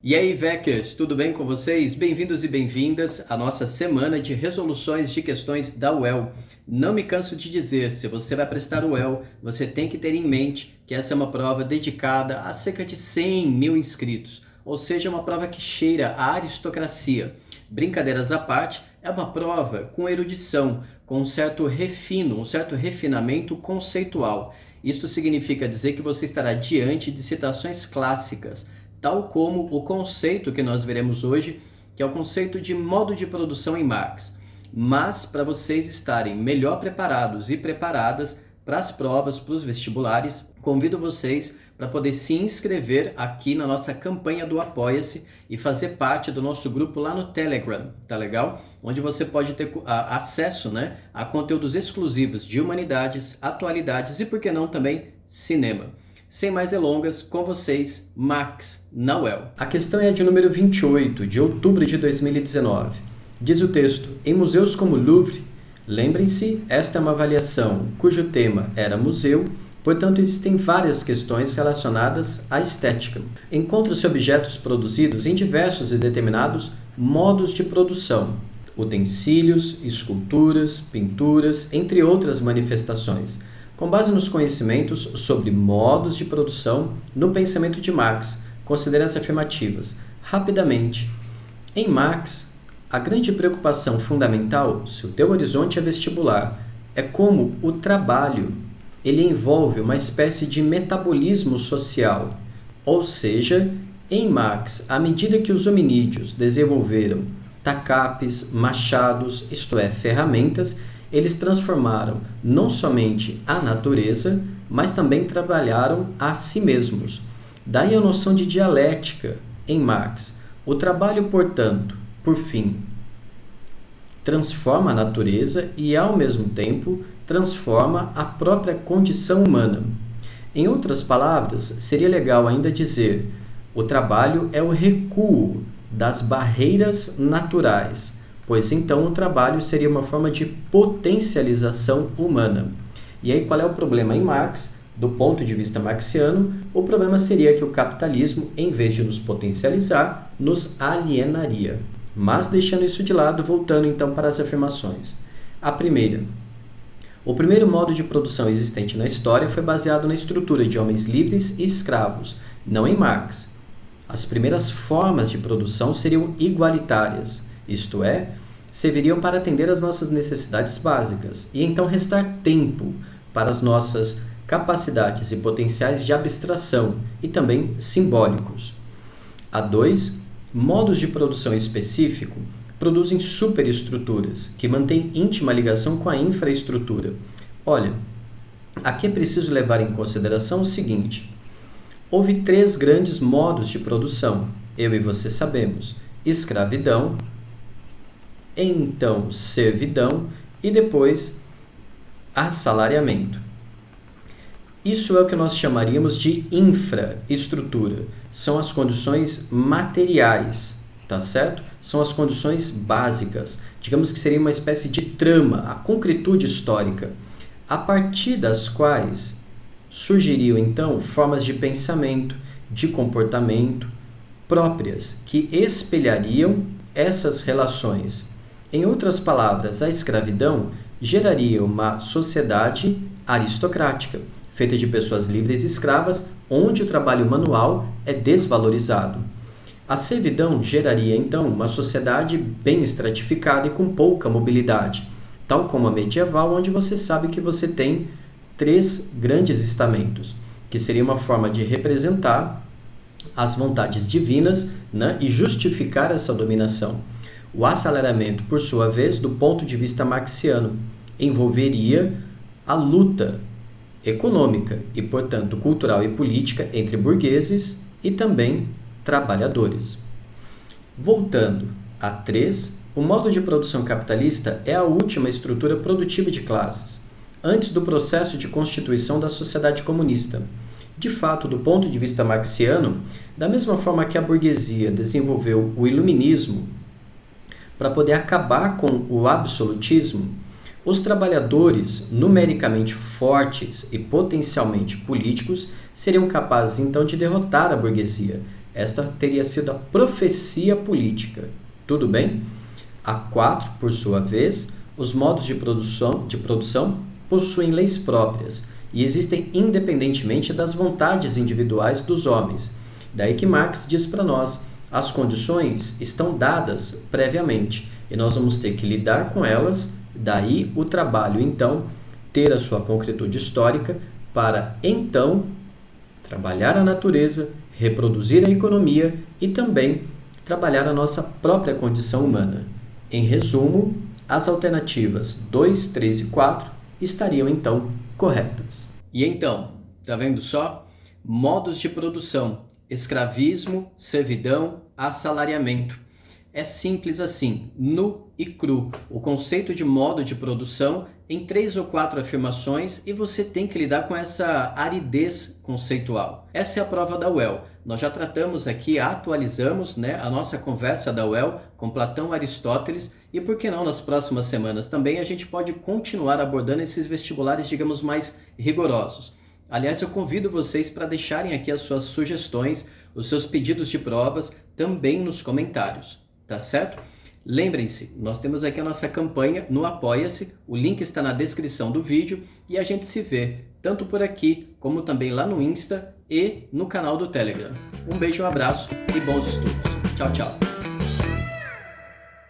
E aí, Veckers, tudo bem com vocês? Bem-vindos e bem-vindas à nossa semana de resoluções de questões da UEL. Não me canso de dizer, se você vai prestar o UEL, você tem que ter em mente que essa é uma prova dedicada a cerca de 100 mil inscritos, ou seja, uma prova que cheira a aristocracia. Brincadeiras à parte, é uma prova com erudição, com um certo refino, um certo refinamento conceitual. Isto significa dizer que você estará diante de citações clássicas, tal como o conceito que nós veremos hoje, que é o conceito de modo de produção em Marx. Mas, para vocês estarem melhor preparados e preparadas para as provas, para os vestibulares, convido vocês para poder se inscrever aqui na nossa campanha do Apoia-se e fazer parte do nosso grupo lá no Telegram, tá legal? Onde você pode ter acesso, a conteúdos exclusivos de humanidades, atualidades e, por que não, também cinema. Sem mais delongas, com vocês, Max Nauel. A questão é a de número 28, de outubro de 2019. Diz o texto: em museus como o Louvre, lembrem-se, esta é uma avaliação cujo tema era museu, portanto existem várias questões relacionadas à estética. Encontram-se objetos produzidos em diversos e determinados modos de produção, utensílios, esculturas, pinturas, entre outras manifestações, com base nos conhecimentos sobre modos de produção no pensamento de Marx. Considere as afirmativas. Rapidamente. Em Marx, a grande preocupação fundamental, se o teu horizonte é vestibular, é como o trabalho ele envolve uma espécie de metabolismo social. Ou seja, em Marx, à medida que os hominídeos desenvolveram tacapes, machados, isto é, ferramentas, eles transformaram não somente a natureza, mas também trabalharam a si mesmos. Daí a noção de dialética em Marx. O trabalho, portanto, por fim, transforma a natureza e, ao mesmo tempo, transforma a própria condição humana. Em outras palavras, seria legal ainda dizer: o trabalho é o recuo das barreiras naturais, pois então o trabalho seria uma forma de potencialização humana. E aí qual é o problema em Marx? Do ponto de vista marxiano, o problema seria que o capitalismo, em vez de nos potencializar, nos alienaria. Mas deixando isso de lado, voltando então para as afirmações. A primeira: o primeiro modo de produção existente na história foi baseado na estrutura de homens livres e escravos, não em Marx. As primeiras formas de produção seriam igualitárias, isto é, serviriam para atender às nossas necessidades básicas e então restar tempo para as nossas capacidades e potenciais de abstração e também simbólicos. A 2, modos de produção específico produzem superestruturas que mantêm íntima ligação com a infraestrutura. Olha, aqui é preciso levar em consideração o seguinte: houve 3 grandes modos de produção, eu e você sabemos: escravidão, então servidão e depois assalariamento. Isso é o que nós chamaríamos de infraestrutura. São as condições materiais, tá certo? São as condições básicas. Digamos que seria uma espécie de trama, a concretude histórica, a partir das quais surgiriam então formas de pensamento, de comportamento próprias que espelhariam essas relações. Em outras palavras, a escravidão geraria uma sociedade aristocrática, feita de pessoas livres e escravas, onde o trabalho manual é desvalorizado. A servidão geraria, então, uma sociedade bem estratificada e com pouca mobilidade, tal como a medieval, onde você sabe que você tem 3 grandes estamentos, que seria uma forma de representar as vontades divinas, e justificar essa dominação. O assalariamento, por sua vez, do ponto de vista marxiano, envolveria a luta econômica e, portanto, cultural e política entre burgueses e também trabalhadores. Voltando a 3, o modo de produção capitalista é a última estrutura produtiva de classes, antes do processo de constituição da sociedade comunista. De fato, do ponto de vista marxiano, da mesma forma que a burguesia desenvolveu o iluminismo para poder acabar com o absolutismo, os trabalhadores numericamente fortes e potencialmente políticos seriam capazes então de derrotar a burguesia. Esta teria sido a profecia política. Tudo bem? A 4, por sua vez, os modos de produção possuem leis próprias e existem independentemente das vontades individuais dos homens. Daí que Marx diz para nós, as condições estão dadas previamente e nós vamos ter que lidar com elas, daí o trabalho, então, ter a sua concretude histórica para, então, trabalhar a natureza, reproduzir a economia e também trabalhar a nossa própria condição humana. Em resumo, as alternativas 2, 3 e 4 estariam então corretas. E então, tá vendo só? Modos de produção: escravismo, servidão, assalariamento. É simples assim, nu e cru. O conceito de modo de produção em 3 ou 4 afirmações e você tem que lidar com essa aridez conceitual. Essa é a prova da UEL. Nós já tratamos aqui, atualizamos a nossa conversa da UEL com Platão, Aristóteles e por que não nas próximas semanas também a gente pode continuar abordando esses vestibulares, digamos, mais rigorosos. Aliás, eu convido vocês para deixarem aqui as suas sugestões, os seus pedidos de provas também nos comentários, tá certo? Lembrem-se, nós temos aqui a nossa campanha no Apoia-se, o link está na descrição do vídeo e a gente se vê tanto por aqui como também lá no Insta e no canal do Telegram. Um beijo, um abraço e bons estudos. Tchau, tchau.